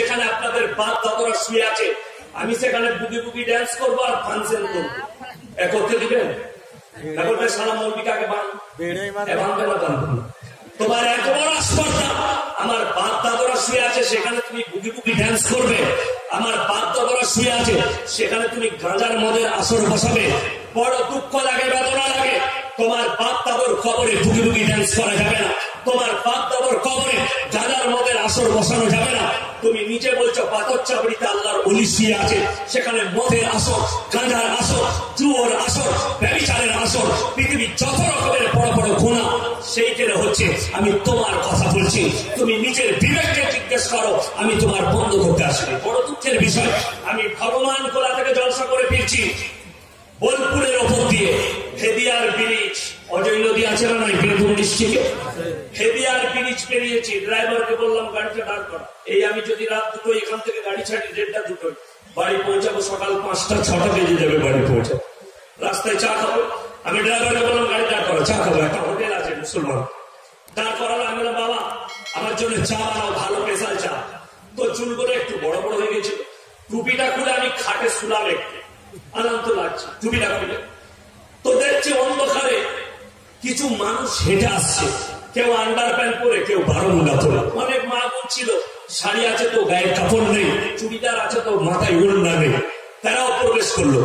যেখানে আপনাদের বাপ দাদরা শুয়ে আছে, আমি সেখানে বুকি বুকি ড্যান্স করবো আর ফাংশন করবো, করতে দিবেন? সালাম মৌলিকাকে বাঁধবে না, তোমার এত বড় আস্পর্ধা। আমার বাপ দাদরা শুয়ে আছে সেখানে তুমি বুকি বুকি ড্যান্স করবে, আমার বাপ দাদরা শুয়ে আছে সেখানে তুমি গাঁজার মদের আসর বসাবে। বড় দুঃখ লাগে, বেদনা লাগে। তোমার বাপ দাদর কবরে বুকি বুকি ড্যান্স করা যাবে না, তোমার বাপ দাদর কবরে গাঁজার মদের আসর বসানো যাবে না। তুমি নিজে বলছো পাথর চাবড়িতে আল্লাহর ওলি শুয়ে আছে, সেখানে মদের আসর, গাঁজার আসর, জুয়োর আসর, ব্যভিচারের আসর, পৃথিবীর যত রকমের বড় বড় গুনাহ সেইখানে হচ্ছে। আমি তোমার কথা বলছি, তুমি নিজের বিবেককে জিজ্ঞেস করো, আমি তোমার বন্ধ করতে আসিনি। বড় দুঃখের বিষয়, আমি ভগবান কোলা থেকে জলসা করে ফিরছি, বোলপুরের ওপর দিয়ে হেদিয়ার ব্রিজ, অজয় নদী আছে না নাই বীরভূম ডিস্ট্রিক্টে, হেদিয়ার ব্রিজ পেরিয়েছি। ড্রাইভারকে বললাম গাড়িটা দাঁড় করা, এই আমি যদি রাত দুটো এখান থেকে গাড়ি ছাড়ি 1:30-2 বাড়ি পৌঁছাবো সকাল 5টা-6টা বেজে যাবে বাড়ি পৌঁছাবো। রাস্তায় চা খাবো, আমি ড্রাইভারকে বললাম গাড়ি দাঁড় করো, চা খাবো, একটা হোটেল আছে মুসলমান, দাঁড় করালো। আমি বললাম বাবা আমার জন্য চা বানাও, ভালো স্পেশাল চা। তো চুলগুলো একটু বড় বড় হয়ে গেছিল, টুপিটা খুলে আমি খাটে শুলাম, একটু আনন্দ লাগছে টুপিটা খুলে। তো দেখছি অন্ধকারে কিছু মানুষ হেঁটে আসছে, কেউ আন্ডার প্যান্ট পরে, কেউ 12 মুন্ডা পরে। অনেক মা ছিল শাড়ি আছে তো গায়ের কাপড় নেই, চুড়িদার আছে তো মাথায় ওড়না নেই, তারাও প্রবেশ করলো।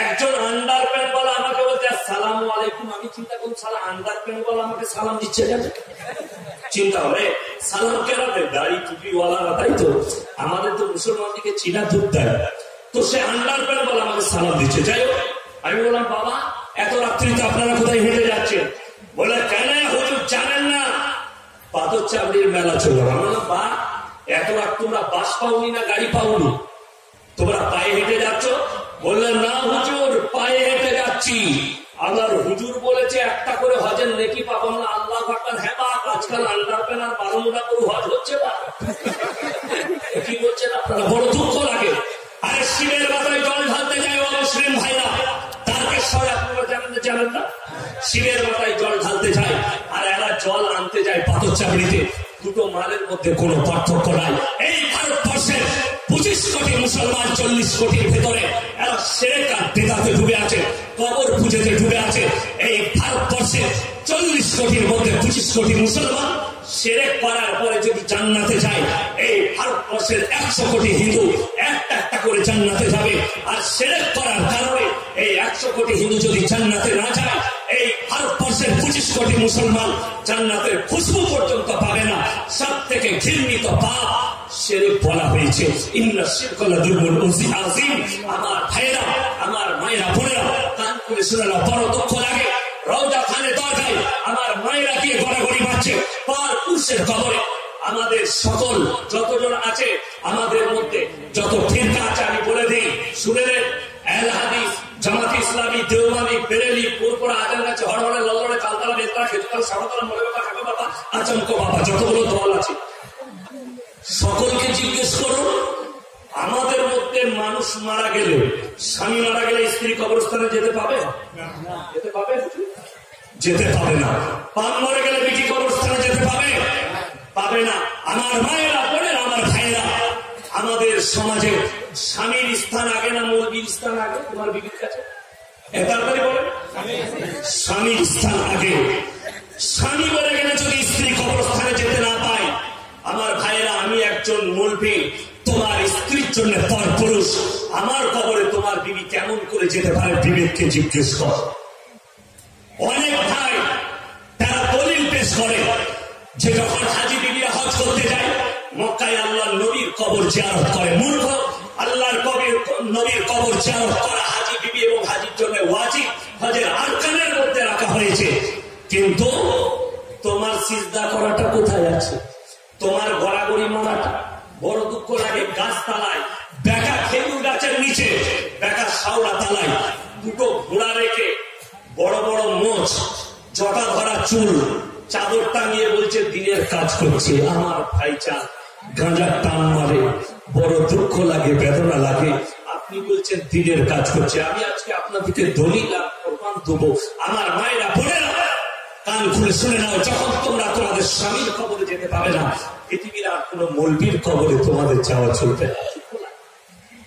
একজন আন্ডার প্যান্ট বলা আমাকে বলছে আসসালামু আলাইকুম। আমি চিন্তা করুন সালা আন্ডার প্যান্ট বলা আমাকে সালাম দিচ্ছে, চিন্তা হবে সালাম কেন দেয়, দাড়ি টুপিওয়ালারা, তাই তো আমাদের তো মুসলমানদিকে চিনা ধূপ দেয়। তো সে আন্ডার প্যান্ট বলা আমাকে সালাম দিচ্ছে। যাই হোক আমি বললাম বাবা এত রাত্রিতে আপনারা কোথায় হেঁটে যাচ্ছেন? বলে কেন হুজুর জানেন না পাথর চাবড়ির মেলা চলল। আমি বললাম বা এত রাত তোমরা বাস পাওনি না গাড়ি পাওনি, তোমরা পায়ে হেঁটে যাচ্ছ? বললেন না হুজুর পায়ে হেঁটে যাচ্ছি। আল্লাহর হুজুর বলেছে একটা করে হজের নেকি পাবো না। আল্লাহ আকবার। হ্যাঁ আজকাল আন্ডার প্যান্ট আর 12 মুন্ডা করে হজ হচ্ছে না, কি বলছেন আপনারা? বড় দুঃখ লাগে। আরে শিবের মাথায় জল ঢালতে যায় ও মুসলিম ভাইরা, তারকেশ্বরে আপনারা জানেন না, শিবের মাথায় জল ঢালতে যায় আর এরা জল আনতে যায় পাথর চাবড়িতে। দুটো মালের মধ্যে কোনো পার্থক্য নাই। এই ভারতবর্ষের 25 কোটি মুসলমান 40 কোটির ভেতরে এরা শিরক আর বিদআতে ডুবে আছে, কবর পুজোতে ডুবে আছে। এই ভারতবর্ষের 40 কোটির মধ্যে 25 কোটি মুসলমান শিরক করার পরে যদি জান্নাতে যায়, এই ভারতবর্ষের 100 কোটি হিন্দু একটা একটা করে জান্নাতে যাবে। আর শিরক করার কারণে এই 100 কোটি হিন্দু যদি জান্নাতে না যায়, এই ভারতবর্ষের 25 কোটি মুসলমান জান্নাতের খুশবু পর্যন্ত পাবে না। সব থেকে ঘৃণিত পাপ শিরক বলা হয়েছে। ইন্না শিরকা লাযুলমুন আযীম। আমার ভাইরা, আমার মায়েরা, বোনেরা কান খুলে শুনে নাও, বড় দুঃখ লাগে। রওজা খানে দরগায় আমার মায়েরা গিয়ে গড়াগড়ি মারছে পার পুরুষের কবরে। আমাদের সকল যতজন আছে, আমাদের মধ্যে যত ফিরকা আছে আমি বলে দিই, শুনে নেন। আহলে হাদিস, জামাত ইসলামী, দেওবন্দি, বেরেলি, পুরপুরা, আজান গাছে, হরহরে, লল্লরে, তালতলা, বেতলা, খেতুতলা, সারতলা, মলেবাবা, কাকা বাবা, আচমক বাবা, যতগুলো দল আছে সকলকে জিজ্ঞেস করুন, আমাদের মধ্যে মানুষ মারা গেলে, স্বামী মারা গেলে স্ত্রী কবরস্থানে যেতে পাবে? যেতে পাবে? যেতে পাবে না। পান মরে গেলে বিটি কবরস্থানে যেতে পাবে? পাবে না। আমার মায়েরা, বোনেরা, আমার ভাইয়েরা, আমাদের সমাজে স্বামীর স্থান আগে না মৌলবীর স্থান আগে? তোমার বিবির কাছে তাড়াতাড়ি বলে স্বামীর স্থান আগে। স্বামী মরে গেলে যদি স্ত্রী কবরস্থানে যেতে না পায়, আমার ভাইয়েরা আমি একজন মৌলবী, তোমার স্ত্রীর জন্য পর পুরুষ, আমার কবরে তোমার বিবি কেমন করে যেতে পারে বিবেককে জিজ্ঞেস কর। অনেক ভাই তারা দলিল পেশ করে যে যখন হাজি বিবিরা হজ করতে যায় মক্কায় আল্লাহর নবীর কবর জিয়ারত করে। মূর্খ, আল্লাহর নবীর কবর জিয়ারত করা হাজি বিবি এবং হাজির জন্য ওয়াজিব, হজের আরকানের মধ্যে রাখা হয়েছে। কিন্তু তোমার সিজদা করাটা কোথায় আছে? তোমার গড়াগড়ি মারাটা বড় দুঃখ লাগে। গাছতলায় বেকা, খেজুর গাছের নিচে বেকা শাওড়া তালায় দুটো ঘোড়া রেখে বড় বড় মোচ, জটা ধরা চুল, চাদর টাঙিয়ে বলছে দিনের কাজ করছে। আমার ভাইচার গাঁজার টান মারে, বড় দুঃখ লাগে, বেদনা লাগে। আপনি বলছেন দিনের কাজ করছে। আমি আজকে আপনাদেরকে দলিল প্রমাণ দেবো। আমার মায়েরা, বোনেরা, কান খুলে শুনে নাও, যখন তোমরা তোমাদের স্বামীর কবরে যেতে পাবে না, পৃথিবীর আর কোন মৌলবীর কবরে তোমাদের যাওয়া চলবে না।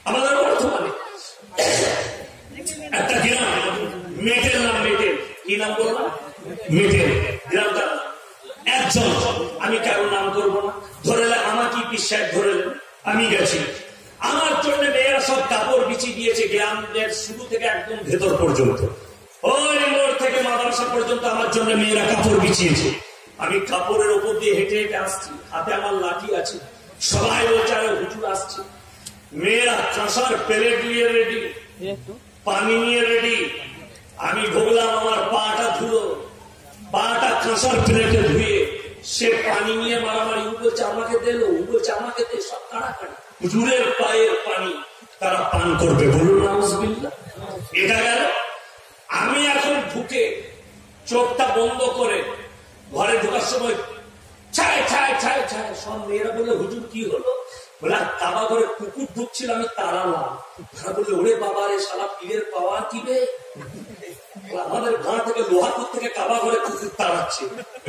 আমাদের বর্তমানে একটা গ্রাম, মেটের নাম মেটের, কি নাম বললাম? মেটের গ্রামটা একজন, আমি কারো নাম করবো না, ধরেলে আমাকে বিশ্বাস ধরেলেন, আমি গেছি, আমার জন্য মেয়েরা সব কাপড় বিছিয়ে দিয়েছে গ্রামের শুরু থেকে একদম ভেতর পর্যন্ত, ওই মোড় থেকে মাদ্রাসা পর্যন্ত আমার জন্য মেয়েরা কাপড় বিছিয়েছে। আমি কাপড়ের উপর দিয়ে হেঁটে হেঁটে আসছি, হাতে আমার লাঠি আছে, সবাই বলছে আরে হুজুর আসছে। মেয়েরা কাঁসার প্লেট নিয়ে রেডি, পানি নিয়ে রেডি। আমি ভুগলাম, আমার পাটা ধুলো, পাটা কাঁসার প্লেটে ধুয়ে সে পানি নিয়ে মারামারি, ও বলছে আমাকে দিল, ও বলছে আমাকে দে, সব কাড়াকাড়ি। হুজুরের পায়ের পানি তারা পান করবে, বলুন নাউজুবিল্লাহ। এটা গেল। আমি এখন ঢুকে চোখটা বন্ধ করে ঘরে ঢোকার সময় ছায় ছায় ছায় ছায়, সব মেয়েরা বলে হুজুর কি হলো? বলে কাবা ঘরে কুকুর ঢুকছিল, আমি তাড়ালাম। তারা বললে ওরে বাবা রে, শালা পীরের পাওয়ার কি বে, আমাদের গাঁ থেকে লোহাপুর থেকে কাবা ঘরে কুকুর তাড়াচ্ছে।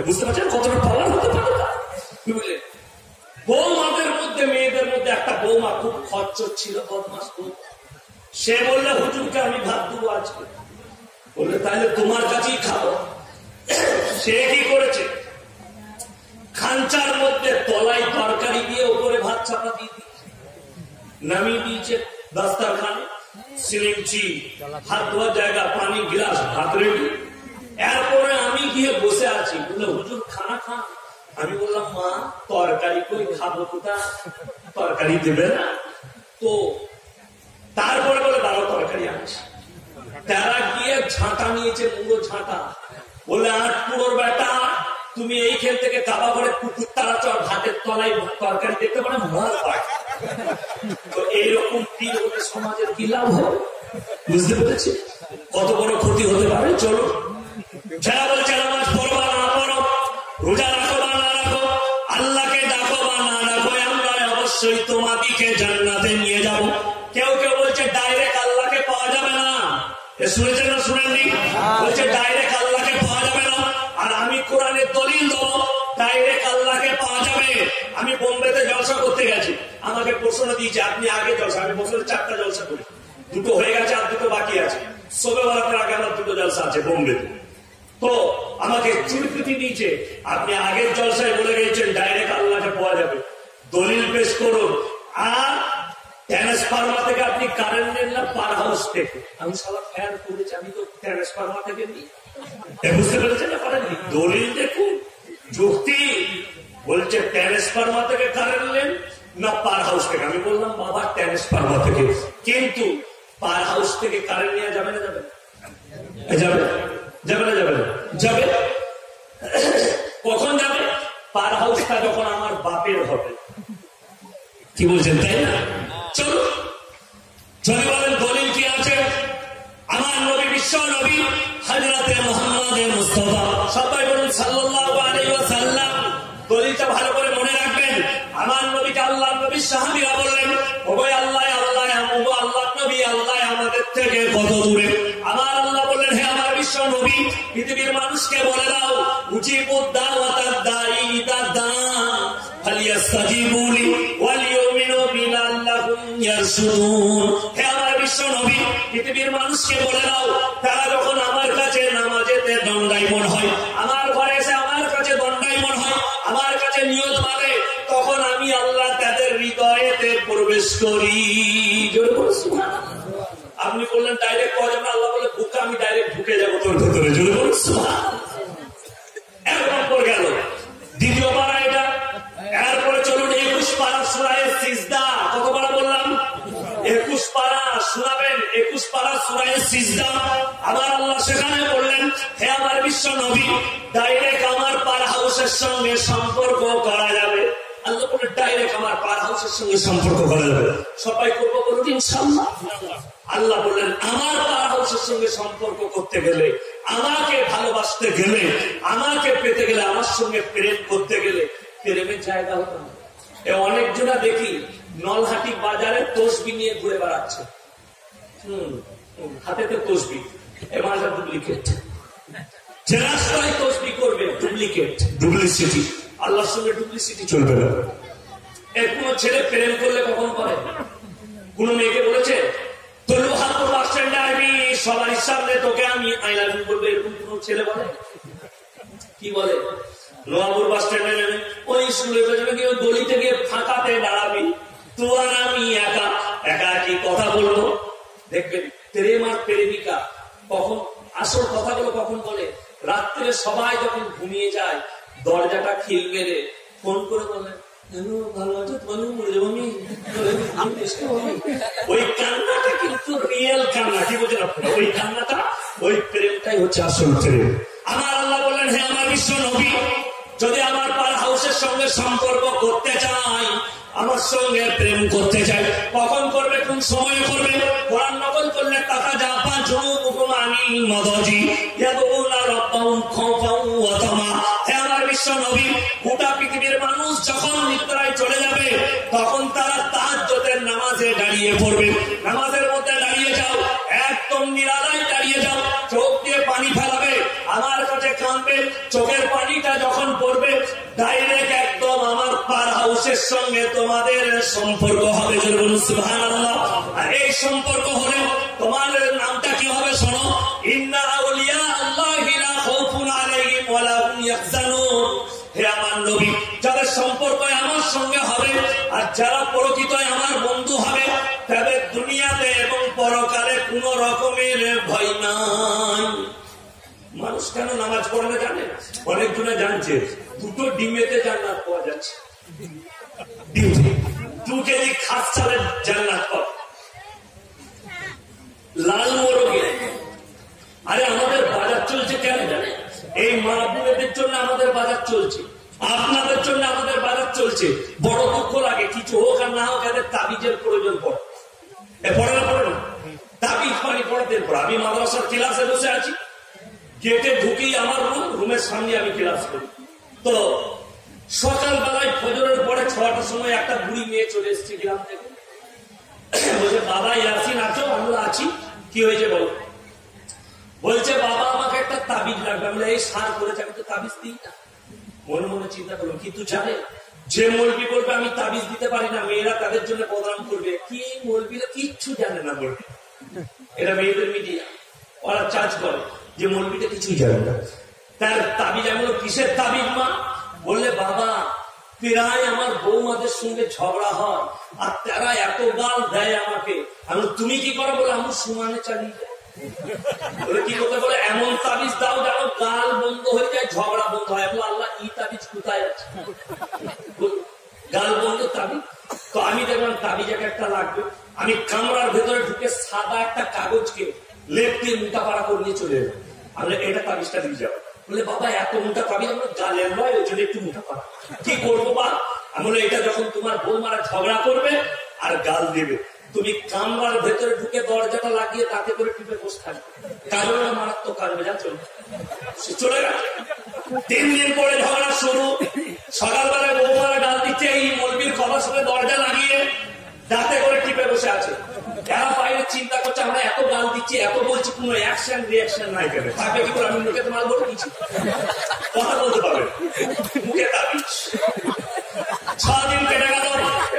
বুঝতে পারছেন কতটা পাওয়ার হতে পারে? কি বলে বৌমাদের মধ্যে, মেয়েদের মধ্যে একটা বৌমা খুব খরচর ছিল, বদমাস বৌমা। সে বললে হুজুরকে আমি ভাত দেবো আজকে। বললে তাহলে তোমার কাছেই খাবো। সে কি করেছে, খাঞ্চার মধ্যে তলায় তরকারি দিয়ে উপরে ভাত চাপা দিয়ে দিয়েছে, নামিয়ে দিয়েছে দাস্তারখানে, সিলিংচি, হাত ধোয়ার জায়গা, পানি, গ্লাস, ভাত রেডি। এরপরে আমি গিয়ে বসে আছি, বলে হুজুর খানা খান। আমি বললাম মা তরকারি কই, খাবো কোথায়, তরকারি দেবে না তো। তারপরে বলে দাঁড়াও তরকারি আনছি। তারা গিয়ে ঝাঁটা নিয়েছে, পুরো ঝাঁটা। বলে আট পুরোর বেটা, তুমি এইখান থেকে কাবা করে কুকুর তাড়াচ্ছ, ভাতের তলায় তরকারি দেখতে পারে মর পায়। তো এইরকম পীর হলে সমাজের কি লাভ হবে? বুঝতে পেরেছি কত বড় ক্ষতি হতে পারে। চলো, যারা বলছে নামাজ পড়বা না পড়ো, রোজা রাখো বা না রাখো, আল্লাহকে ডাকো বা না ডাকো, আমরা অবশ্যই তোমাদিকে জান্নাতে নিয়ে যাব। কেউ কেউ বলছে ডাইরেক্ট আল্লাহকে পাওয়া যাবে না, শুনেছেন না শুনেননি? বলছে ডাইরেক্ট আল্লাহকে পাওয়া যাবে না। আর আমি কোরআনের দলিল দেবো ডাইরেক্ট আল্লাহকে পাওয়া যাবে। আমি বোম্বেতে জলসা করতে গেছি, আমাকে প্রশ্ন দিয়েছে আপনি আগে জলসা, আমি বছরে 4টা জলসা করি, 2টো হয়ে গেছে আর 2টো বাকি আছে। শবে বরাতের আগে আমার 2টো জলসা আছে বোম্বেতে। তো আমাকে চুলপিটি দিয়েছে, আপনি আগের জলসায় বলে গেছেন ডাইরেক্ট আল্লাহকে পাওয়া যাবে, দলিল পেশ করুন। আর ট্রান্সফার্মার থেকে আপনি কারেন্ট নেন না, পার হাউস থেকে। আমি সবার ফ্যান করেছি, আমি তো ট্রান্সফার্মার থেকে নিই। বুঝতে পেরেছেন না পারেননি? দলিল দেখুন, যুক্তি বলছে ট্রান্সফার্মার থেকে কারেন্ট নেন না পার হাউস থেকে। আমি বললাম বাবা ট্রান্সফার্মার থেকে, কিন্তু পার হাউস থেকে কারেন্ট নেওয়া যাবে না? যাবে যাবে যাবে না? যাবে না? যাবে। কখন যাবে? পার হাউসটা যখন আমার বাপের হবে। কি বলছেন তাই না? চলো যদি বলেন দলিল কি আছে, আমার নবী, বিশ্ব নবী হযরতে মুহাম্মদ মুস্তাফা, সবাই বলুন সাল্লাল্লাহু আলাইহি ওয়াসাল্লাম। দলিলটা ভালো করে মনে রাখবেন। আমার নবীকে আল্লাহর নবী সাহাবীরা বললেন, ওগো আল্লাহ আল্লাহ, আমগো আল্লাহর নবী, আল্লাহ আমাদের থেকে কত দূরে। আমার আল্লাহ বললেন, হে আমার বিশ্ব নবী, পৃথিবীর মানুষকে বলে দাও, উজিবুদ দাওয়াতাদ দাঈ ইযা দাআ ফালিয়াস্তাজিবুলি ওয়ালিউমিনু বি লাআল্লাহুম ইয়ারশুদুন। হে আমার বিশ্ব নবী, পৃথিবীর মানুষকে বলে দাও, তারা যখন আমার কাছে নামাজেতে দণ্ডায়মান হয়, আমার ঘরে এসে আমার কাছে দণ্ডায়মান হয়, আমার কাছে নিয়ত বাঁধে, তখন আমি আল্লাহ তাদের হৃদয়েতে প্রবেশ করি। জোরে বলুন সুবহানাল্লাহ। আপনি বললেন ডাইরেক্ট পাওয়া যাবে, আল্লাহ বলে ঢুকে, আমি ডাইরেক্ট ঢুকে যাবো তোর ভেতরে। জোরে বলুন সুবহানাল্লাহ। এক নম্বর গেল। দ্বিতীয় পারা এটা। এরপরে চলুন 21 পারা সূরা সিজদা। কত পারা বললাম? 21 পারা শোনাবেন। 21 পারা সূরা সিজদা। আমার আল্লাহ সেখানে বললেন, হে আমার বিশ্ব নবী, ডাইরেক্ট আমার পার হাউসের সঙ্গে সম্পর্ক করা যাবে। আল্লাহ বলে ডাইরেক্ট আমার পার হাউসের সঙ্গে সম্পর্ক করা যাবে। সবাই করবো বলুন ইনশাআল্লাহ। আল্লাহ বললেন আমার পার হাউসের সঙ্গে সম্পর্ক করতে গেলে, আমাকে ভালোবাসতে গেলে, আমাকে পেতে গেলে, আমার সঙ্গে প্রেম করতে গেলে প্রেমের জায়গা হতো না। অনেকজনা দেখি নলহাটি বাজারে তসবি নিয়ে ঘুরে বেড়াচ্ছে, হাতেতে তসবি, এ মাঝে ডুপ্লিকেট। যে রাস্তায় তসবিহ করবে ডুপ্লিসিটি, আল্লাহর সঙ্গে ডুপ্লিসিটি চলবে না। এর কোন ছেলে প্রেম করলে কখন করে? কোন মেয়েকে বলেছে তো লোহাপুর বাস স্ট্যান্ডে আসবি, সবার সামনে তোকে আমি আই লাভ ইউ বলবো, এরকম কোন ছেলে বলে? কি বলে? লোহাপুর বাস স্ট্যান্ডে নেবে, ওই স্কুলের পেছনে গিয়ে গলিতে গিয়ে ফাঁকাতে দাঁড়াবি, তো আর আমি একা একা কি কথা বলবো। দেখবেন প্রেম আর প্রেমিকা কখন আসল কথাগুলো কখন বলে? রাত্রে সবাই যখন ঘুমিয়ে যায়, দরজাটা খিল মেরে ফোন করে বলে ভালো আছে, তোমাকে মরে যাবো আমি। ওই কান্নাটা কিন্তু রিয়েল কান্না, কি বলছেন আপনারা? ওই কান্নাটা, ওই প্রেমটাই হচ্ছে আসল প্রেম। আমার আল্লাহ বলেন, হে আমার বিশ্ব নবী, যদি আমার পার হাউসের সঙ্গে সম্পর্ক করতে চাই, আমার সঙ্গে প্রেম করতে চাই, কখন করবে, কোন সময় করবে? কোরআন নকল করলে তাকা জাপা জুনুবুকুম আনিল মাদাজি ইয়াদউনা রাব্বাহুম খাওফাও ওয়া তামা। হে আমার বিশ্ব নবী, গোটা পৃথিবীর মানুষ যখন নিদ্রায় চলে যাবে, তখন তারা তাহাজ্জুদের নামাজে দাঁড়িয়ে পড়বে। নামাজের মধ্যে দাঁড়িয়ে যাও, একদম নিরালায় দাঁড়িয়ে যাও, চোখ দিয়ে পানি ফেলাবে, আমার কাছে কাঁদবে, চোখের পানিটা যখন পড়বে ডাইরেক্ট একদম আমার পার হাউসের সঙ্গে তোমাদের সম্পর্ক হবে। সুবহানাল্লাহ। আর এই সম্পর্ক হলে তোমার নামটা কি হবে শোনো, ইন্না আউলিয়া আল্লাহি লা খাউফুন আলাইহিম ওয়া লা হুম ইয়াহজানুন। হে আমার নবী, যাদের সম্পর্ক আমার সঙ্গে হবে আর যারা প্রকৃত আমার বন্ধু হবে, তাদের দুনিয়াতে এবং পরকালে কোন রকমের ভয় নাই। মানুষ কেন নামাজ পড়ে না জানে? অনেকজনে জানছে দুটো ডিমেতে জান্নাত পাওয়া যাচ্ছে। 2 কেজি খাস চালের জান্নাত পাওয়া, লাল মোরগে। আরে আমাদের বাজার চলছে কেন জানে? এই মা-বোনেদের জন্য আমাদের বাজার চলছে, আপনাদের জন্য আমাদের বাজার চলছে। বড় দুঃখ লাগে, কিছু হোক আর না হোক এদের তাবিজের প্রয়োজন পড়ে। পড়ে না পড়ে না, তাবিজ পানি পড়াতে পড়ে। আমি মাদ্রাসার ক্লাসে বসে আছি, গেটে ঢুকেই আমার রুমের সামনে আমি ক্লাস করি। তো সকালবেলায় ফজরের পরে 6টার সময় একটা বুড়ি মেয়ে চলে এসেছে গ্রাম থেকে, বলছে বাবা ইয়াসিন আছো? আমরা আছি। কি হয়েছে বলো? বলছে বাবা আমাকে একটা তাবিজ লাগবে। আমরা এই সার করেছে, আমি তো তাবিজ দিই না। মনে মনে চিন্তা করলাম, কিন্তু জানে যে মৌলবি বলবে আমি তাবিজ দিতে পারি না, মেয়েরা তাদের জন্য বদনাম করবে। কি মৌলবিরা কিচ্ছু জানে না বলবে, এটা মেয়েদের মিডিয়া, ওরা চার্জ করে যে মৌলবিটা কিছুই জানে না। তার তাবিজ আমি কিসের তাবিজ মা? বললে বাবা প্রায় আমার বৌমাদের সঙ্গে ঝগড়া হয় আর তারা এত গাল দেয় আমাকে। আমি তুমি কি করো? বলে আমি সমানে চালিয়ে যাই। বলে কি করতে? বলে এমন তাবিজ দাও যেন গাল বন্ধ হয়ে যায়, ঝগড়া বন্ধ হয়। বলে আল্লাহ এই তাবিজ কোথায় আছে? গাল বন্ধ তাবিজ। তো আমি দেখলাম তাবিজ একটা লাগবে। আমি কামরার ভেতরে ঢুকে সাদা একটা কাগজকে লেপ দিয়ে মোটা পাড়া করে নিয়ে চলে এলাম। আমরা এটা তাবিজটা দিয়ে যাবো। বলে বাবা এত মোটা তাবিজ আমরা গালের নয়, ওই জন্য একটু মোটা পাড়া। কি করবো বা? আমি বলে এটা যখন তোমার বৌমারা ঝগড়া করবে আর গাল দেবে, তুমি কামরার ভেতরে ঢুকে দরজাটা লাগিয়ে তাতে করে টিপে বসে থাকবে। কারণ মারাত্মক কারবে, জানছো? সে চলে গেছে। 3 দিন পরে ঝগড়া শুরু। সকালবেলায় বৌমারা গাল দিচ্ছে, এই মৌলবীর কথা শুনে দরজা লাগিয়ে দাঁতে করে টিপে বসে আছে। যারা বাইরে চিন্তা করছে আমরা এত গাল দিচ্ছি, এত বলছি, কোন অ্যাকশন রিয়াকশন নাই কেন? তাকে কি করে? আমি মুখে তোমার বলে দিচ্ছি, কথা বলতে পারবে মুখে তাবিজ। 6 দিন কেটে গেল,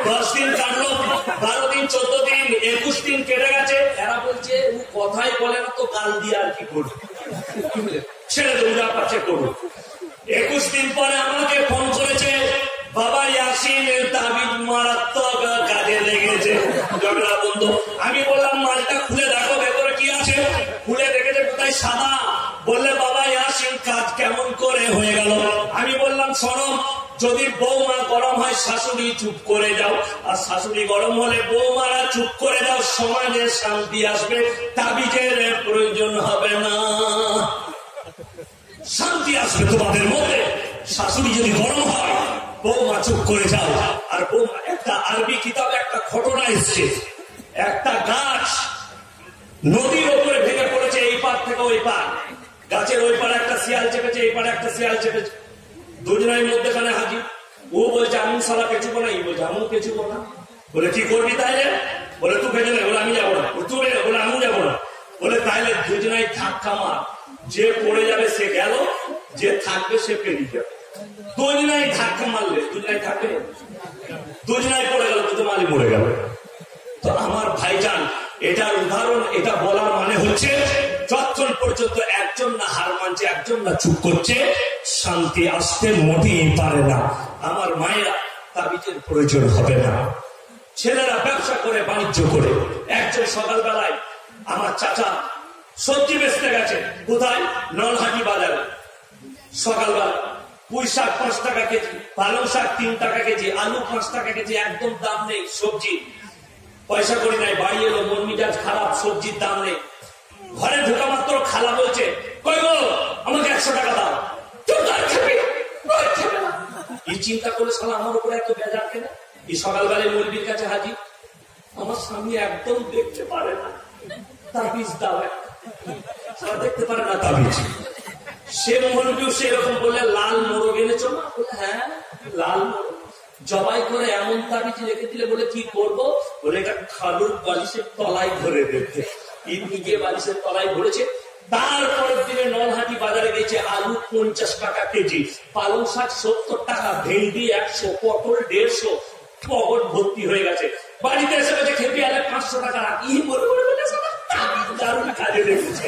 10 দিন কাটলো, 12 দিন, 14 দিন, 21 দিন কেটে গেছে। এরা বলছে ও কথাই বলে না তো গাল দিয়ে আর কি করবে, ছেড়ে দেবো, যা পাচ্ছে করবো। 21 দিন পরে আমাকে ফোন করেছে, বাবা ইয়াসিনের তাবিজ মারাত্মক কাজে লেগেছে, ঝগড়া বন্ধ। আমি বললাম মালটা খুলে দেখো ভেতরে কি আছে। খুলে দেখেছে কোথায় সাদা। বললে বাবা ইয়াসিন কাজ কেমন করে হয়ে গেল? আমি বললাম শোনো, যদি বৌমা গরম হয় শাশুড়ি চুপ করে যাও, আর শাশুড়ি গরম হলে বৌমারা চুপ করে যাও, সমাজে শান্তি আসবে, তাবিজের প্রয়োজন হবে না, শান্তি আসবে তোমাদের মধ্যে। শাশুড়ি যদি গরম হয়, বৌমা চুপ করে যাও। আর বৌমা, একটা আরবি কিতাবে একটা ঘটনা এসছে, একটা গাছ নদীর ওপরে ভেঙে পড়েছে, এই পার থেকে ওই পার। গাছের ওই পারে একটা শিয়াল চেপেছে, এই পারে একটা শিয়াল চেপেছে। দুজনের মধ্যেখানে হাজির। ও বলছে আমি সালা কেঁচুবো না, এই বলছে আমিও কেঁচুবো না। বলে কি করবি তাইলে? বলে তুই বেঁচে নেই। বলে আমি যাবো না। তুই বেঁচে? বলে আমিও যাবো না। বলে তাইলে দুজনাই ধাক্কা মার। যে পড়ে যাবে সে গেল, যে থাকবে সে পেরিয়ে যাবে। দুজনাই ধাক্কা মারলে দুজনাই থাকবে, দুজনাই পড়ে গেল, দুটো মালি মরে গেল। তো আমার ভাইজান, এটার উদাহরণ, এটা বলার মানে হচ্ছে যতক্ষণ পর্যন্ত একজন না হার মানছে, একজন না চুপ করছে, শান্তি আসতে মোটেই পারে না। আমার মায়েরা, তাবিজের প্রয়োজন হবে না। ছেলেরা ব্যবসা করে, বাণিজ্য করে। একজন সকালবেলায় আমার চাচা সবজি বেচতে গেছে, কোথায়? নলহাটি বাজারে। সকালবেলা পুঁই শাক 5 টাকা কেজি, পালং শাক 3 টাকা কেজি, আলু 5 টাকা কেজি, একদম দাম নেই সবজি। পয়সা করি নাই, বাড়ি এলো, মন মিজাজ খারাপ, সবজির দাম নেই। ঘরে ঢোকা মাত্র খালা বলছে, কই গো আমাকে 100 টাকা দাও। এই চিন্তা করে শালা আমার উপরে এত বেজার কেন? এই সকালবেলায় মৌলবীর কাছে হাজির, আমার স্বামী একদম দেখতে পারে না, তাবিজ দাও, সারা দেখতে পারে না তাবিজ। সে মৌলবীও সেরকম বললে, লাল মোরগ এনেছো না? বলে হ্যাঁ লাল মোরগ। জবাই করে এমন তাবিজ রেখে দিলে, বলে কি করবো? বলে এটা খালুর বালিশের তলায় ধরে রেখে। নিজে বালিশের তলায় ধরেছে। তারপরের দিনে নলহাটি বাজারে গেছে, আলু 50 টাকা কেজি, পালং শাক 70 টাকা, ভেন্ডি 100, পটল 150, পকট ভর্তি হয়ে গেছে। বাড়িতে এসে বলছে খেপি আলে 500 টাকা রাখি, বলে বলে দারুণ কাজে লেগেছে।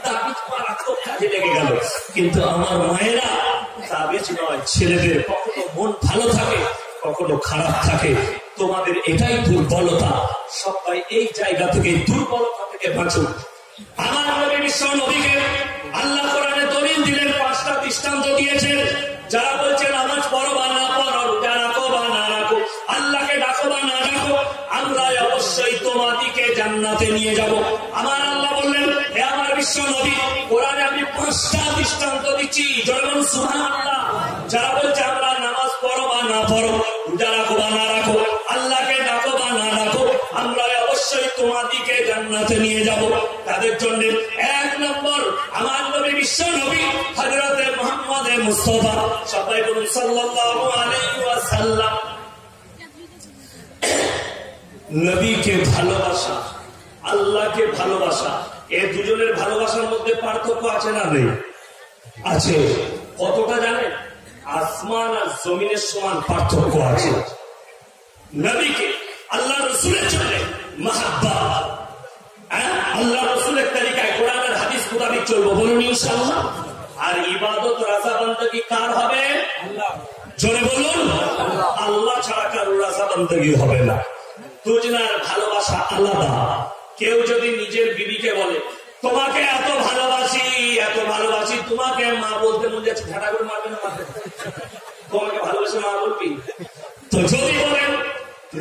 তাবিজ মারাত্মক কাজে লেগে গেল। কিন্তু আমার মায়েরা, তাবিজ নয়, ছেলেদের কখনো মন ভালো থাকে, কখনো খারাপ থাকে। তোমাদের এটাই দুর্বলতা। সবাই এই জায়গা থেকে, দুর্বলতা থেকে বাঁচুন। আমার নবী বিশ্ব নবীকে আল্লাহ কোরআনে দলিল দিলেন, 5টা দৃষ্টান্ত দিয়েছেন। যারা বলছে নামাজ পড়ো বা না পড়ো, রোজা রাখো বা না রাখো, আল্লাহকে ডাকো বা না ডাকো, আমরা অবশ্যই তোমাদিকে জান্নাতে নিয়ে যাব। আমার আল্লাহ বললেন, হে আমার বিশ্ব নবী, কোরআনে আমি 5টা দৃষ্টান্ত দিচ্ছি, জনগণ সুবহানাল্লাহ। যারা বলছে আমরা নামাজ পড়ো বা না পড়ো, রোজা রাখো বা না রাখো, আল্লাহকে ডাকো বা না ডাকো, আমরা অবশ্যই তোমাদিকে জান্নাতে নিয়ে যাব। তাদের জন্য 1 নম্বর, আমার নবী বিশ্ব নবী হযরতে মুহাম্মদ মুস্তাফা, সবাই বলুন সাল্লাল্লাহু আলাইহি ওয়াসাল্লাম। নবীকে ভালোবাসা, আল্লাহকে ভালোবাসা, এই দুজনের ভালোবাসার মধ্যে পার্থক্য আছে না নেই? আছে। কতটা জানেন? আসমান আর জমিনের সমান পার্থক্য আছে। নবীকে, আল্লাহ রাসূলের জন্য মাহাব্বত, আল্লাহ রাসূলের তরিকায় কোরআনের হাদিস মোতাবেক চলবো, বলুন ইনশাআল্লাহ। আর ইবাদত রাজা বান্দাগি কার হবে? আল্লাহ। জোরে বলুন, আল্লাহ ছাড়া কারোর রাজা বান্দাগি হবে না। দুজনের ভালোবাসা আলাদা। কেউ যদি নিজের বিবিকে বলে, তোমাকে এত ভালোবাসি, এত ভালোবাসি, তোমাকে মা বলতে মন যাচ্ছে, ঠাটা করে মারবে না? মারবে। তোমাকে ভালোবাসে মা বলবি? তো যদি বলেন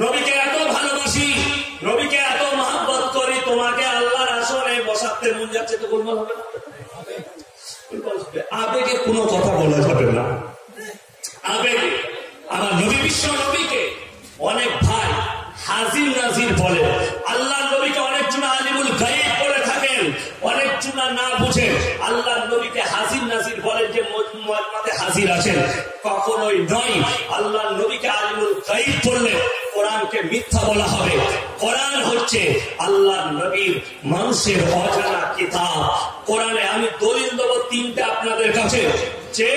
নবীকে এত ভালোবাসি, নবীকে এত মহব্বত করি, তোমাকে আল্লাহর আসনে বসাতে মন যাচ্ছে, তো গোলমাল হবে না? আবেগে কোনো কথা বলা যাবে না। আবেগে আমার নবী বিশ্ব নবীকে অনেক ভাই হাজির নাজির বলে। আল্লাহ নবীকে অনেক জন আলিমুল গায়ব বলে থাকেন, অনেক জন না বুঝে আল্লাহ নবীকে হাজির নাজির বলেন, যে মজমাতে হাজির আছেন। কখনোই নয়। আল্লাহ নবীকে আলিমুল গায়ব বললে কোরআনকে মিথ্যা বলা হবে। কোরআন হচ্ছে আল্লাহ নবীর মানুষের অজানা কিতাব। কোরআনে আমি দলিল দেবো 3টে আপনাদের কাছে, যে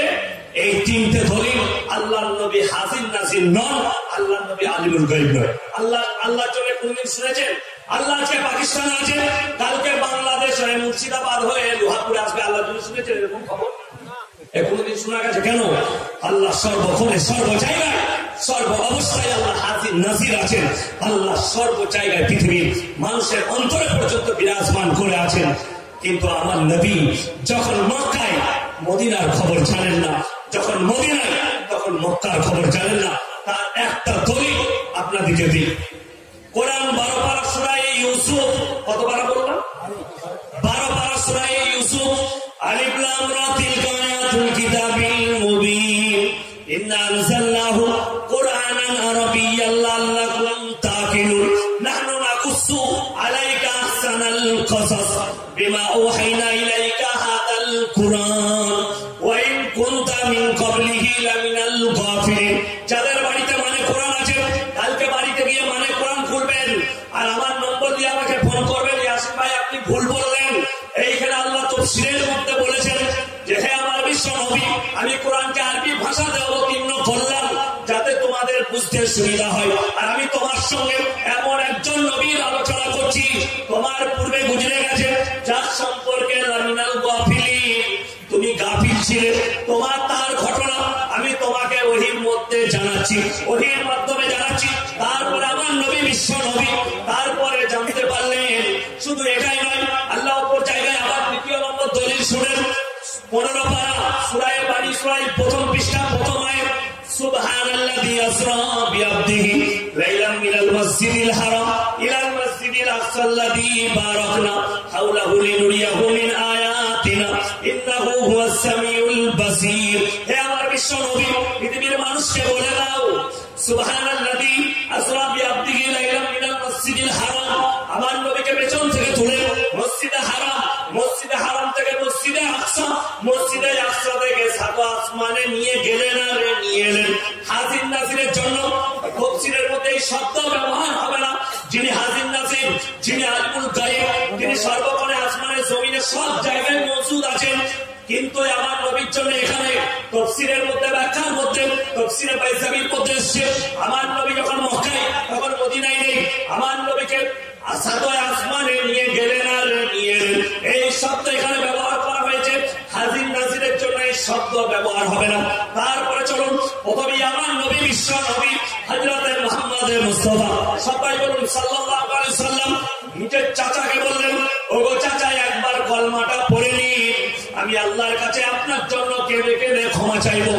এই 3টে দলিল আল্লাহ নবী হাজির নাজির নন, আল্লাহ নবী আলিমুল গায়ব নয়। আল্লাহ চলে কোনদিন শুনেছেন? আল্লাহ আজকে পাকিস্তানে আছে, কালকে বাংলাদেশ হয়ে মুর্শিদাবাদ হয়ে লোহাপুরে আসবে, আল্লাহ যদি শুনেছেন এরকম খবর? কোনদিন শোনা গেছে? কেন? আল্লাহ সর্বক্ষণে, সর্ব জায়গায়, সর্ব অবস্থায় আল্লাহ হাজির নাজির আছেন। আল্লাহ সর্ব জায়গায় পৃথিবীর মানুষের অন্তরে পর্যন্ত বিরাজমান করে আছেন। কিন্তু আমার নবী যখন মক্কায়, মদিনার খবর জানেন না, যখন মদিনায়, তখন মক্কার খবর জানেন না। তার একটা দলিল আপনাদেরকে দিই। কোরআন 12 পারা সূরা ইউসুফ, কত পারা বললাম? 12 পারা সূরা ইউসুফ। আলিফ লাম রা তিলকা আয়াতুল কিতাবিল মুবিন ইন্না আনজালনাহু কুরআনান আরাবিয়্যান লাআল্লাকুম তাকিলুন নাহনু নাকুসু আলাইকা আহসানাল কসাস বিমা আওহাইনা ইলাইকা হাদাল কুরআন ওয়া ইন কুনতা মিন ক্বাবলিহি লামিনাল গাফিলিন। যাদের বাড়িতে মানে কোরআন আছে, কালকে বাড়িতে গিয়ে মানে কোরআন খুলবেন আর আমার নম্বর দিয়ে আমাকে ফোন করবেন, ইয়াসিন ভাই আপনি ভুল বললেন, এইখানে আল্লাহ বুঝতে সুবিধা হয়। আর আমি তোমার সঙ্গে এমন একজন নবীর আলোচনা করছি তোমার পূর্বে গুজরে গেছে, যার সম্পর্কে লামিনাল গাফিলিন, তুমি গাফিল ছিলে, তোমার তার ঘটনা আমি তোমাকে ওহির মধ্যে জানাচ্ছি, ওহির মাধ্যমে জানাচ্ছি। তারপরে আমার নবী বিশ্ব নবী, তারপরে জানতে পারলেন শুধু এটাই নয়, আল্লাহ অপর জায়গায় আবার দ্বিতীয় নম্বর দলিল শুনেন। 15 পারা সূরা বানী ইসরাঈল প্রথম পৃষ্ঠা প্রথম আয়াত, সুবহানাল্লাযী আসরা বিআবদিহি লাইলাম মিনাল মাসজিদিল হারাম ইলাল মাসজিদিল আকসাল্লাযী বারাকনা হাওলাহু লিনুরিয়াহু মিন আয়াতিনা ইন্নাহু হুয়াস সামিউল বাসীর। হে আমার বিশ্ব নবী, পৃথিবীর মানুষকে বলে দাও সুবহানাল্লাযী আসরা বিআবদিহি লাইলাম মিনাল মাসজিদিল হারাম, আমার নবীকে পেছন থেকে তুলে মসজিদে হারাম থেকে মসজিদে আকসা, মসজিদে আকসা থেকে সাত আসমানে নিয়ে গেলেন আর নিয়ে এলেন। হাজির নাজিরের জন্য তফসিরের মধ্যে এই শব্দ ব্যবহার হবে না। যিনি হাজির নাজির, যিনি আলিমুল গায়ব, তিনি সর্বক্ষণে আসমানের জমিনে সব জায়গায় মওজুদ আছেন। কিন্তু আমার নবীর জন্য এখানে তফসিরের মধ্যে, ব্যাখ্যার মধ্যে, তফসিরে বাইজাবির মধ্যে এসছে আমার নবী যখন মক্কায় তখন মদিনায় নেই, আমার নবীকে সাতয় আসমানে নিয়ে গেলেন আর নিয়ে এলেন। এই শব্দ এখানে ব্যবহার করা হয়েছে, হাজির নাজিরের জন্য এই শব্দ ব্যবহার হবে না। তারপরে চলুন প্রথমেই আমার নবী বিশ্ব নবী হযরতে মুহাম্মদ মুস্তাফা, সবাই বলুন সাল্লাল্লাহু আলাইহি সাল্লাম, নিজের চাচাকে বললেন, ওগো চাচা একবার কলমাটা পড়ে নিন, আমি আল্লাহর কাছে আপনার জন্য কেঁদে কেঁদে ক্ষমা চাইবো।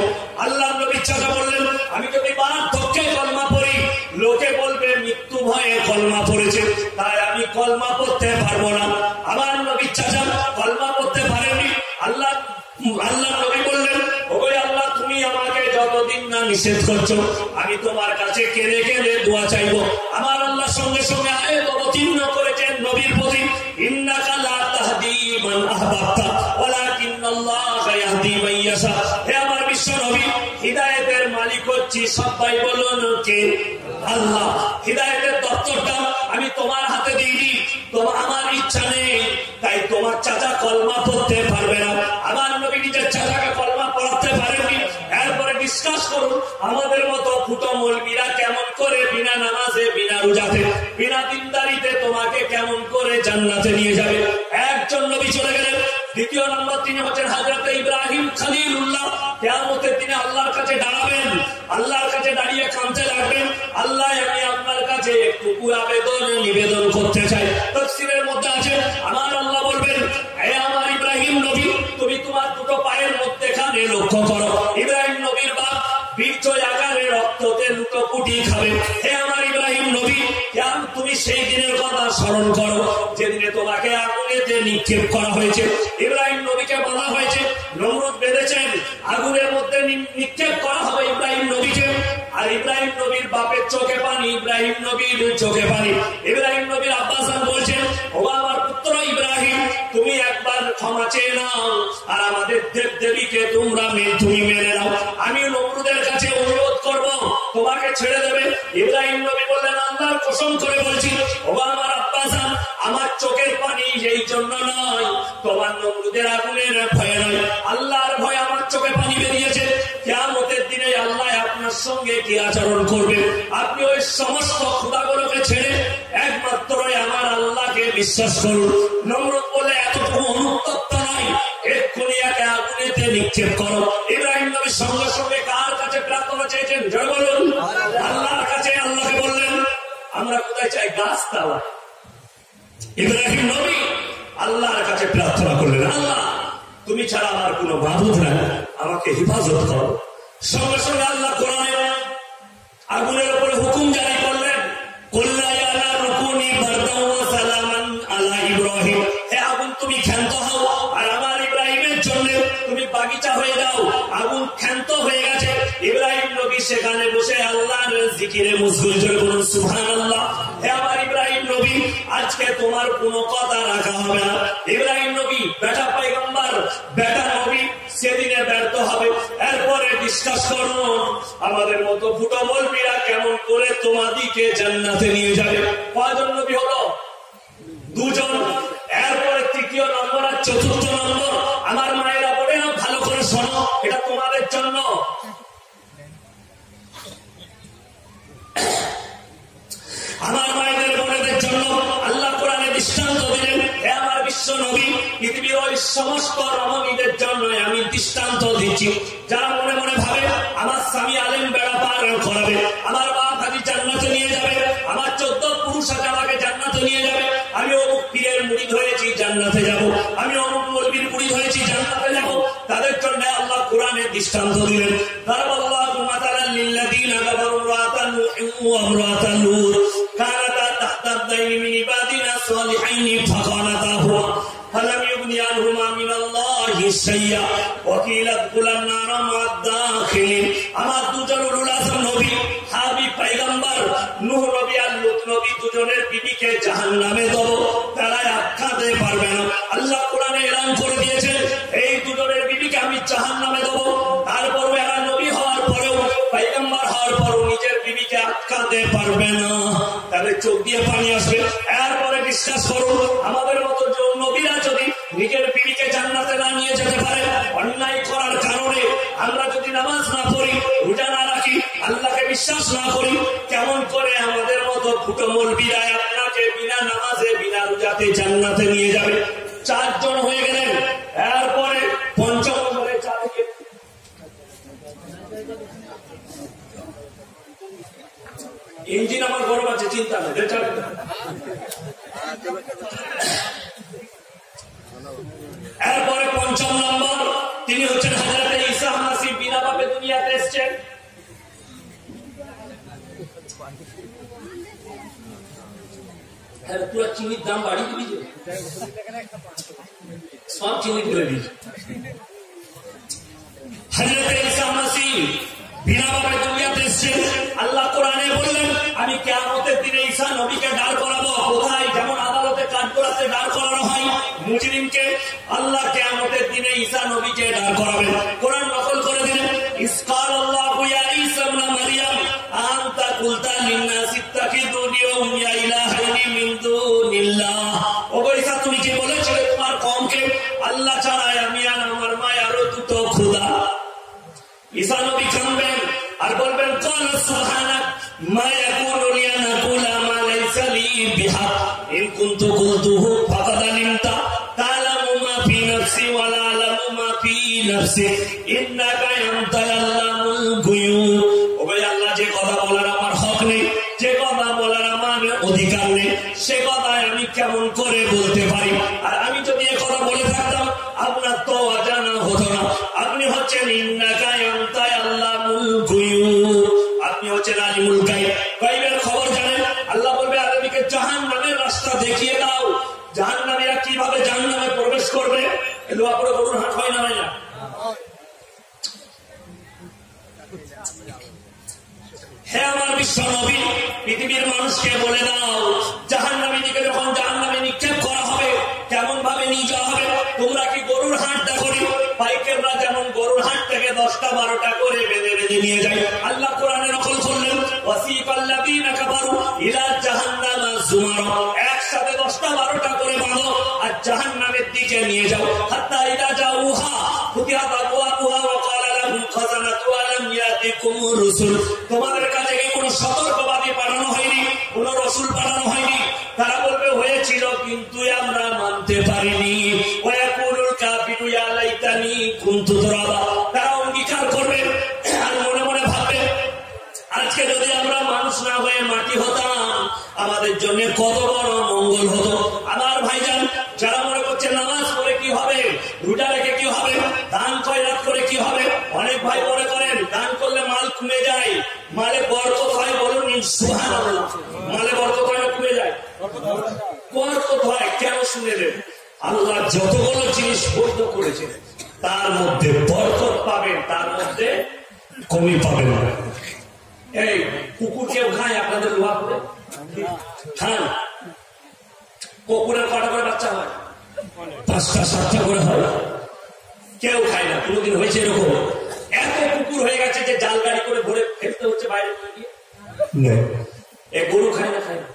আল্লাহ নবীর চাচা বললেন, আমি যদি বার্ধক্যে কলমা পড়ি লোকে বলবে মৃত্যু ভয়ে কলমা পড়েছে, তাই আমি কলমা পড়তে পারবো না। আমার নবীর চাচা কলমা পড়তে পারেনি। আল্লাহ নবী বললেন, ওগো আল্লাহ, তুমি আমাকে যতদিন না নিষেধ করছো আমি তোমার কাছে কেঁদে কেঁদে দোয়া চাইবো। আমার আল্লাহ সঙ্গে সঙ্গে আয়াত অবতীর্ণ করেছেন নবীর প্রতি, ইন্নাকা লা তাহদি মান আহবাবতা ওয়ালাকিন্নাল্লাহা ইয়াহদি মান ইয়াশা। হে আমার বিশ্ব নবী, হিদায়াতের মালিক হচ্ছি সবাই বলুন কে? আল্লাহ। হিদায়াতের দপ্তরটা আমি তোমার হাতে দিইনি, তোমার আমার ইচ্ছা নেই, তাই তোমার চাচা কলমা পড়তে পারবে না। আমার নবী নিজের চাচাকে কলমা পড়াতে পারেননি। এরপরে ডিসকাস করুন আমাদের মতো ফুটো মৌলবীরা কেমন করে বিনা নামাজে, বিনা রোজাতে, বিনা দিনদারিতে তোমাকে কেমন করে জান্নাতে নিয়ে যাবে। একজন নবী চলে গেলেন। দ্বিতীয় নম্বর তিনি হচ্ছেন হযরতে ইব্রাহিম খলিলুল্লাহ। কিয়ামতের দিনে আল্লাহর কাছে দাঁড়াবেন, আল্লাহর কাছে দাঁড়িয়ে কাঁদতে লাগবেন, আল্লাহ আমি আপনার কাছে একটু নিবেদন করতে চাই। তাফসীরের মধ্যে আছে আমার আল্লাহ বলবেন, হে আমার ইব্রাহিম নবী, তুমি তোমার দুটো পায়ের মধ্যেখানে লক্ষ্য করো। ইব্রাহিম নবীর বাপ বীর্য আকারে রক্ততে লুটোপুটি খাবে। হে আমার ইব্রাহিম নবী, তুমি সেই দিনের কথা স্মরণ করো যেদিনে তোমাকে আগুনেতে নিক্ষেপ করা হয়েছে। ইব্রাহিম নবীকে বলা হয়েছে, নমরুদ বেঁধেছেন আগুনের মধ্যে নিক্ষেপ করা হবে ইব্রাহিম নবীকে। আর ইব্রাহিম নবীর বাপের চোখে পানি, ইব্রাহিম নবীর চোখে পানি। ইব্রাহিম নবীর আব্বাসান বলছেন, ও আমার পুত্র ইব্রাহিম, তুমি একবার ক্ষমা চেয়ে নাও আর আমাদের দেব দেবীকে তুমি মেনে নাও। আমি নমরুদের কাছে অনুরোধ করব তোমাকে ছেড়ে দেবে। ইব্রাহিম নবী বললেন, আল্লাহর কসম করে বলছি, ও আমার আব্বাসান, আমার চোখের পানি এই জন্য নয়, তোমার নমরুদের আগুনের ভয় নয়, আল্লাহর ভয় আমার চোখে পানি বেরিয়েছে। কিয়ামতের দিনে আল্লাহ আপনার সঙ্গে কি আচরণ করবে? আপনি ওই সমস্ত খোদাগুলোকে ছেড়ে একমাত্র আমার আল্লাহকে বিশ্বাস করুন। নমরুদ বলে, এতটুকু অনুতপ্ত নয়, এক্ষুনি একে আগুনেতে নিক্ষেপ করো। ইব্রাহিম নবী সঙ্গে সঙ্গে কার কাছে প্রার্থনা চেয়েছেন? জয় বলুন আল্লাহর কাছে। আল্লাহকে বললেন, আমরা কোথায় চাই? গাছতলা। ইব্রাহিম নবী আল্লাহর কাছে প্রার্থনা করলেন, আল্লাহ তুমি ছাড়া আমার কোনো মাবুদ নাই, আমাকে হেফাজত করো। সঙ্গে সঙ্গে আল্লাহ কোরআনে আগুনের উপরে হুকুম জারি করলেন, কুল্লা ইয়া নারু কুনি বারদান ওয়া সালামান আলা ইব্রাহিম। হে আগুন, তুমি ক্ষান্ত হও আর আমার ইব্রাহিমের জন্য তুমি বাগিচা হয়ে যাও। আগুন ক্ষান্ত হয়ে গেছে। ইব্রাহিম নবী সেখানে বসে আল্লাহর জিকিরে মশগুল। জোরে বলুন সুবহানাল্লাহ। হে আমার ইব্রাহিম নবী, আজকে তোমার কোনো কথা রাখা হবে না। ইব্রাহিম নবী বেটা পয়গম্বর, বেটা নবী, সেদিনে ব্যর্থ হবে। এরপরে ডিসকাস করুন আমাদের মতো ফুটো মৌলবীরা কেমন করে তোমাদিকে জান্নাতে নিয়ে যাবে। কয়জন নবী হলো? দুজন। এরপরে তৃতীয় নম্বর আর চতুর্থ নম্বর আমার মায়েরা বলে না, ভালো করে শোনো, এটা তোমাদের জন্য। সমস্ত রমণীদের জন্য আমি দৃষ্টান্ত দিচ্ছি। যারা মনে মনে ভাবে আমার স্বামী আলেম বেড়া পার করাবে, আমার বাপ হাজি জান্নাতে নিয়ে যাবে, আমার 14 পুরুষ আছে আমাকে জান্নাতে নিয়ে যাবে, আমি অমুক পীরের মুরিদ হয়েছি জান্নাতে যাব, আমি অমুক মৌলবীর মুরিদ হয়েছি জান্নাতে যাব, তাদের জন্য আল্লাহ কোরআনে দৃষ্টান্ত দিলেন। দারাবাল্লাহু মাতালান লিল্লাযীনা কাফারু রাআতান ওয়া ইমরাতান লূত কানাতা তাহতা আবদাইনি মিন ইবাদিনা সালিহাইনি ফাখানাতাহুমা ফালাম ইউগনি আনহুমা মিনাল্লাহি শাইয়্যা ওয়া কিলা দুখুলান নার মা'আদ দাখিলিন। আমার দুজন উলুল আযম নবী হাবিব পয়গম্বর নূহ নবী আর লূত নবী দুজনের বিবিকে জাহান্নামে দেব, তারা আটকাতে পারবে না। আল্লাহ কোরআনে এলান করে দিয়েছেন এই দুজনের বিবিকে আমি জাহান্নামে দেব। তারপর এরা নবী হওয়ার পরেও পয়গম্বর হওয়ার পরেও নিজের বিবিকে আটকাতে পারবে না, তাদের চোখ দিয়ে পানি আসবে। এরপরে বিশ্বাস করুন, আমাদের মতো নবীরা যদি নিজের বিবিকে জান্নাতে না নিয়ে যেতে পারে, অন্যায় করার কারণে আমরা যদি নামাজ না পড়ি, রোজা না রাখি, আল্লাহকে বিশ্বাস না করি, কেমন করে আমাদের মতো ফুটো মৌলবীরা আপনাকে বিনা নামাজে বিনা রোজাতে জান্নাতে নিয়ে যাবে? 4 জন হয়ে গেলেন। এরপরে 5ম নম্বরে ইঞ্জিন আমার গরম আছে, চিন্তা নেই। এরপরে 5ম নম্বর, তিনি হচ্ছেন হযরত ঈসা মাসিহ, বিনা বাপে দুনিয়াতে এসেছেন। পুরো চিনির দাম বাড়িয়ে দিবি, সব চিনি করে দিবি। হযরত ঈসা মাসিহ বিনা বাপে দুনিয়াতে এসেছেন। আল্লাহ কোরআনে বললেন আমি কিয়ামতের দিনে ঈসা নবীকে দাঁড় করাবো। কোথায়? যেমন আদালতে কাঠগড়াতে দাঁড় করানো হয় মুজরিমকে, আল্লাহ কিয়ামতের দিনে ঈসা নবীকে দাঁড় করাবেন। কোরআন নকল করে দিলেন, ইসকাল আল্লাহু ইয়া ঈসা ইবনে মারইয়াম আনতা কুলতা লিন-নাসি ইত্তাখিযুনি ওয়া উম্মিয়া ইলাহাইনি মিন দুনিল্লাহ। ও ঈসা, তুমি কি বলেছিলে তোমার কওমকে আল্লাহ ছাড়া আমি আর আমার মা আরো দুটো খোদা? ঈসা নবী কাঁদবেন আর বলবেন ক্বালা সুবহানাক মা ইয়াকুনু লি আন আকুলা মা লাইসা লি বিহাক ইন কুনতু কুলতুহু ফাকাদ আলিমতা তা'লামু মা ফি নাফসি ওয়া লা আ'লামু মা ফি নাফসিক ইন্নাকা আনতাল আল্লামুল গুয়ুব। ও ভাই, আল্লাহ যে কথা বলার আমার হক নেই, যে কথা বলার আমার অধিকার নেই, সে কথা আমি কেমন করে বলতে পারি? আর আমি যদি এ কথা বলে থাকতাম আপনার তো অজানা হতো না। আপনি হচ্ছেন ইন্নাকা আনতাল আল্লামুল গুয়ুব, আপনি হচ্ছেন আলিমুল গায়ব, গায়বের খবর জানেন। আল্লাহ বলবে আদমীকে জাহান্নামের রাস্তা দেখিয়ে দাও, জাহান্নামীরা কিভাবে জাহান্নামে প্রবেশ করবে। দোয়া করে বলুন, হাট হয় না, হয় না? হে আমার বিশ্ব নবী, পৃথিবীর মানুষকে বলে দাও জাহান্নামীকে যখন জাহান্নামে নিক্ষেপ করা হবে কেমন ভাবে নিয়ে যাওয়া হবে। তোমরা কি গরুর হাট দেখো? পাইকাররা যেমন গরুর হাট থেকে 10টা 12টা করে বেঁধে বেঁধে নিয়ে যায়। আল্লাহ কোরআনে নকল করলেন, ওয়াসিকাল্লাযীনা কাফারু ইলা জাহান্নামা যুমারা, একসাথে 10টা 12টা করে বাঁধো আর জাহান্নামের দিকে নিয়ে যাও। হাত্তা ইযা জাউহা ফুতিহাত আবওয়াবুহা ওয়া ক্বালা লাহুম খাযানাতুহা লাম ইয়াতিকুমুর রাসূল। তোমাদের কাছে কি কোনো সতর্কবাদী পাঠানো হয়নি, কোনো রাসূল পাঠানো হয়নি? তারা বলবে হয়েছিল কিন্তু আমরা মানতে পারিনি। ওয়া ইয়াকুলুল কাফিরু ইয়া লাইতানি কুনতু তুরাবা, তারা অঙ্গীকার করবে আর মনে মনে ভাববে আজকে যদি আমরা মানুষ না হয়ে মাটি হতাম আমাদের জন্য কত বড় মঙ্গল হতো। আমার ভাইজান, যারা মনে করছে নামাজ পড়ে কি হবে, রোজা রেখে কি হবে, দান খয়রাত করে কি হবে, অনেক ভাই মনে করেন দান করলে মাল কমে যায়, মালে বরকত হয়। বলুন সুবহানাল্লাহ। মালে বরকত হয় না কমে যায়? বরকত হয়। কেন শুনেলেন? আল্লাহ যতগুলো জিনিস বৈধ করেছে তার মধ্যে বরকত পাবেন, তার মধ্যে কমি পাবেন না। এই কুকুর কেউ খায় আপনাদের লোহা করে খান? কুকুরের কটা করে বাচ্চা হয়? 5টা 7টা করে হয়। কেউ খায় না। কোনোদিন হয়েছে এরকম? এত কুকুর হয়ে গেছে যে জাল গাড়ি করে ভরে ফেলতে হচ্ছে বাইরে গিয়ে। এ গরু খায় না, খায় না।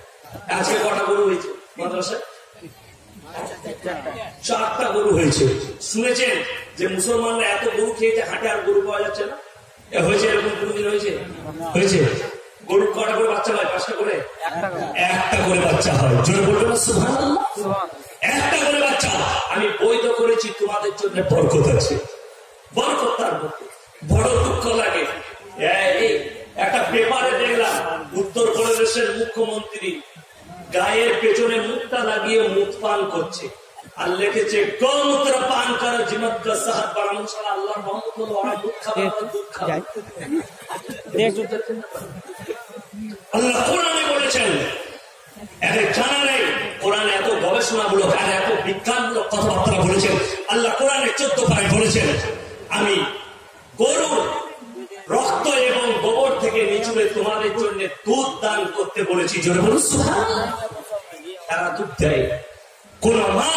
আজকে কটা গরু হয়েছে মাদ্রাসায়? 4টা গরু হয়েছে। শুনেছেন যে মুসলমানরা এত গরু খেয়েছে হাটে আর গরু পাওয়া যাচ্ছে না? হয়েছে এরকম কোনদিন হয়েছে? হয়েছে। গরু কটা করে বাচ্চা হয়? 5টা করে? একটা করে বাচ্চা হয়। জোরে বলবেন সুবহানাল্লাহ। একটা করে বাচ্চা আমি বৈধ করেছি, তোমাদের জন্য বরকত আছে। বরকত তার মধ্যে বড় দুঃখ লাগে। একটা পেপারে দেখলাম উত্তরপ্রদেশের মুখ্যমন্ত্রী গায়ের পেছনে মুখটা লাগিয়ে মুখ পান করছে, আর লিখেছে গৌমূত্র পান করা জিমত কা সাহাত বাড়ানো ছাড়া আল্লাহ রহমত হলো আর দুধ খাবে দুধ খাবে। আল্লাহ কোরআনে বলেছেন, এদের জানা নেই কোরআনে এত গবেষণামূলক আর এত বিজ্ঞানমূলক কথাবার্তা বলেছেন। আল্লাহ কোরআনে 14 পারে বলেছেন, আমি গরুর রক্ত এবং গোবর থেকে নিচুড়ে তোমাদের জন্য দুধ দান করতে বলেছি। জোরে বলুন সুবহানাল্লাহ। তারা দুধ দেয়। কোন মা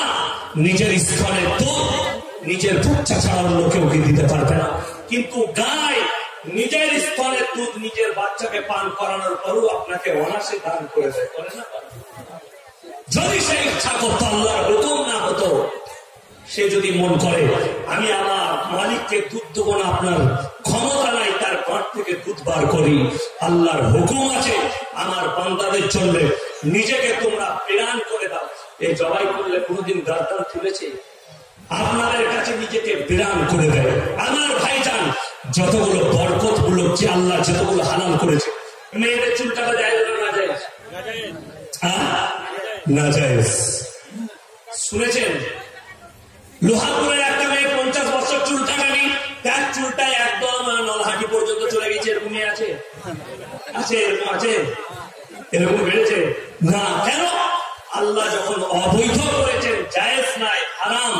নিজের স্তনের দুধ নিজের বাচ্চা ছাড়া অন্য কেউ দিতে পারবে না, কিন্তু গায় নিজের স্তনের দুধ নিজের বাচ্চাকে পান করানোর পরও আপনাকে অনাসে দান করে দেয়, করে না? যদি সে ইচ্ছা করতো, আল্লাহর হুকুম না হতো, সে যদি মন করে আমি আমার মালিককে দুধ দেবো না, আপনার ক্ষমতা নাই, তার ঘর থেকে দুধ বার করি। আল্লাহর হুকুম আছে আমার বান্দাদের জন্য নিজেকে তোমরা প্রেরণ করে দাও। এই জবাই করলে কোনোদিন গার্দান তুলেছে? আপনাদের কাছে নিজেকে বিরান করে দেয়। আমার ভাইজান, যতগুলো বরকত গুলো যে আল্লাহ যতগুলো হালাল করেছে, মেয়েদের চুল কাটা যায় না যায়? না যায়। শুনেছেন লোহাপুরের একটা মেয়ে 50 বছর চুল কাটানি, তার চুলটা একদম নলহাটি পর্যন্ত চলে গেছে। এরকম আছে? আছে এরকম আছে? এরকম বেড়েছে না কেন? আল্লাহ যখন অবৈধ করেছেন, জায়েজ নাই, হারাম,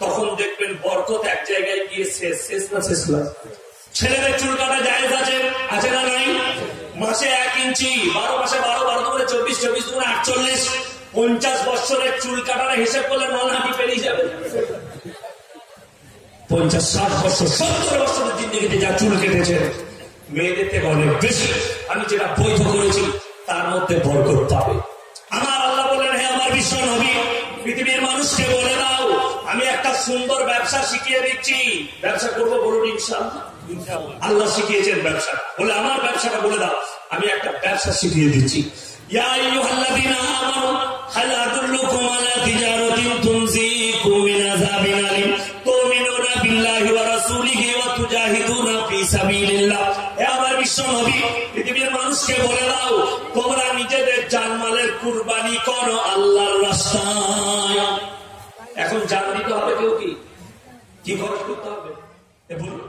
তখন দেখবেন বরকত এক জায়গায় গিয়ে শেষ না শেষ নয়। ছেলেদের চুল কাটা জায়েজ আছে, আছে না নাই? মাসে 1 ইঞ্চি, 12 মাসে 12, 12 দুগুণে 24, 24 দুগুণে 48, 50 বছরের চুল কাটার হিসেব করলে নলহাটি পেরিয়ে যাবে। 50, 60 বছর, 70 বছরের জিন্দেগিতে যা চুল কেটেছে মেয়েদের থেকে অনেক বেশি। আমি যেটা বৈধ করেছি তার মধ্যে বরকত পাবে। আমার আল্লাহ বলেন, হে আমার বিশ্ব নবী, পৃথিবীর মানুষকে বলে দাও আমি একটা সুন্দর ব্যবসা শিখিয়ে দিচ্ছি। ব্যবসা করবো বলুন ইনশাআল্লাহ। আল্লাহ শিখিয়েছেন ব্যবসা, বলে আমার ব্যবসাটা বলে দাও, আমি একটা ব্যবসা শিখিয়ে দিচ্ছি। ইয়া আইয়ুহাল্লাযীনা আমানু হাল আদুল্লুকুম আলা তিজারাতিন তুনজিকুম মিন আযাবিন আলীম তুমিনুনা বিল্লাহি ওয়া রাসূলিহি ওয়া তুজাহিদুনা ফি সাবিলিল্লাহ। হে আমার বিশ্ব নবী, পৃথিবীর মানুষকে বলে দাও তোমরা নিজেদের জানমালের কুরবানি করো আল্লাহর রাস্তায়। এখন জান দিতে হবে, কেউ কি খরচ করতে হবে বলুন?